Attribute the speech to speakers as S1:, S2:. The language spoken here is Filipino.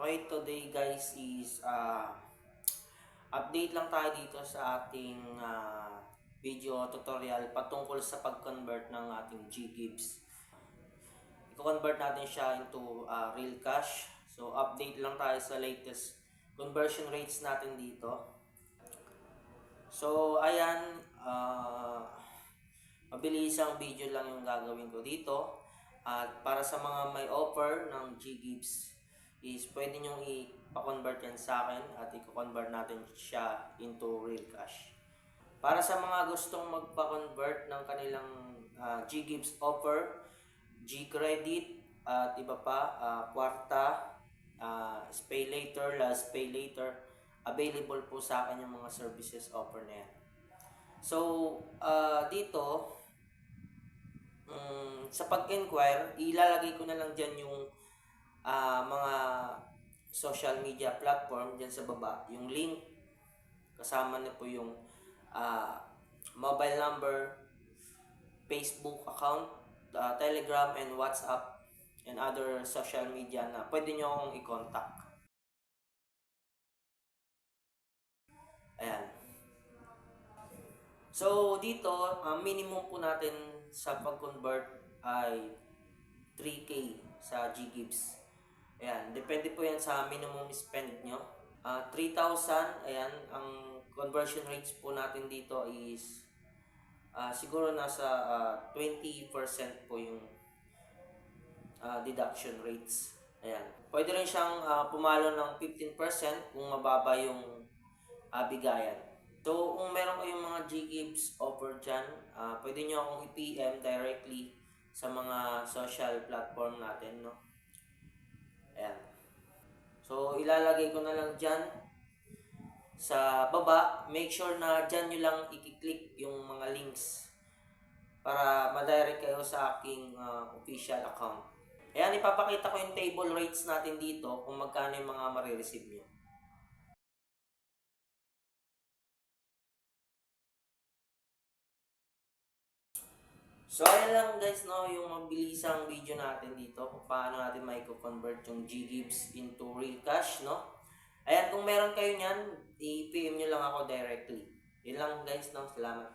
S1: Okay, today guys is update lang tayo dito sa ating video tutorial patungkol sa pag-convert ng ating GGives. I-convert natin siya into real cash. So update lang tayo sa latest conversion rates natin dito. So ayan, mabilisang video lang yung gagawin ko dito. At para sa mga may offer ng GGives is pwede nyong i-convert yan sa akin at i-convert natin siya into real cash. Para sa mga gustong magpa-convert ng kanilang GGives offer, G-Credit at iba pa, kwarta, pay later, last pay later, available po sa akin yung mga services offer na yan. So, dito, sa pag-inquire, ilalagay ko na lang dyan yung mga social media platform dyan sa baba. Yung link, kasama na po yung mobile number, Facebook account, Telegram, and WhatsApp, and other social media na pwede nyo akong i-contact. Ayan. So, dito, minimum po natin sa pag-convert ay 3K sa GGives. Ayan, depende po yan sa minimum spend nyo. 3,000, ayan, ang conversion rates po natin dito is siguro nasa 20% po yung deduction rates. Ayan. Pwede rin siyang pumalo ng 15% kung mababa yung bigayan. So, kung meron kayong mga GGives offer dyan, pwede nyo akong i-PM directly sa mga social platform natin, no? Ayan. So, ilalagay ko na lang dyan sa baba. Make sure na dyan nyo lang i-click yung mga links para ma-direct kayo sa aking official account. Ayan, ipapakita ko yung table rates natin dito kung magkano yung mga marireceive nyo. So, ayan lang guys, no, yung mabilisang video natin dito kung paano natin mai-convert yung GGives into real cash, no? Ayan, kung meron kayo niyan, i-PM nyo lang ako directly. Yun lang guys, no? Salamat.